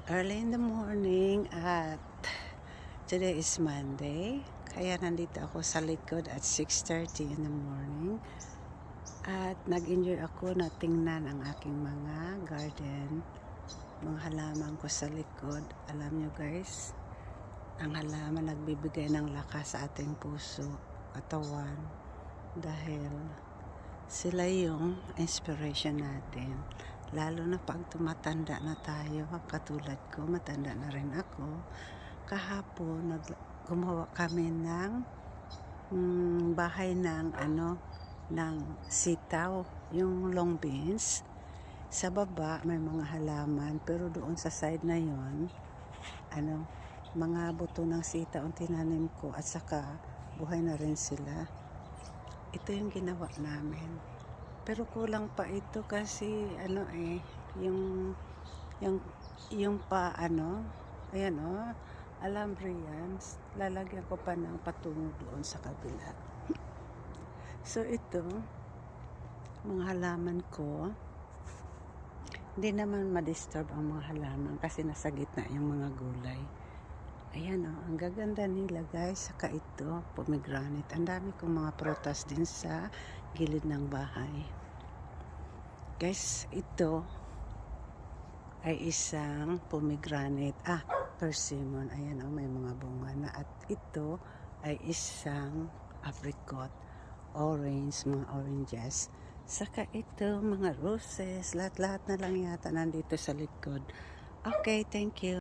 Early in the morning at today is Monday. Kaya nandito ako sa likod at 6:30 in the morning. At nag-enjoy ako na tingnan ang aking mga garden, mga halaman ko sa likod. Alam nyo guys, ang halaman nagbibigay ng lakas sa ating puso, katawan, dahil sila yung inspiration natin. Lalo na pag tumatanda na tayo, katulad ko, matanda na rin ako. Kahapon, gumawa kami ng bahay ng ng sitaw, yung long beans. Sa baba may mga halaman, pero doon sa side na yon, mga buto ng sitaw ang tinanim ko, at saka buhay na rin sila. Ito yung ginawa namin. Pero kulang pa ito kasi yung pa ayan alambre yan. Lalagyan ko pa ng patungo doon sa kabila. So ito, mga halaman ko, hindi naman ma-disturb ang mga halaman kasi nasa gitna yung mga gulay. Ayan ang gaganda nila guys. Saka ito, pomegranate. Ang dami kong mga prutas din sa gilid ng bahay. Guys, ito ay isang pomegranate. Persimmon. Ayan may mga bunga na. At ito ay isang apricot. Orange, mga oranges. Saka ito, mga roses. Lahat-lahat na lang yata nandito sa likod. Okay, thank you.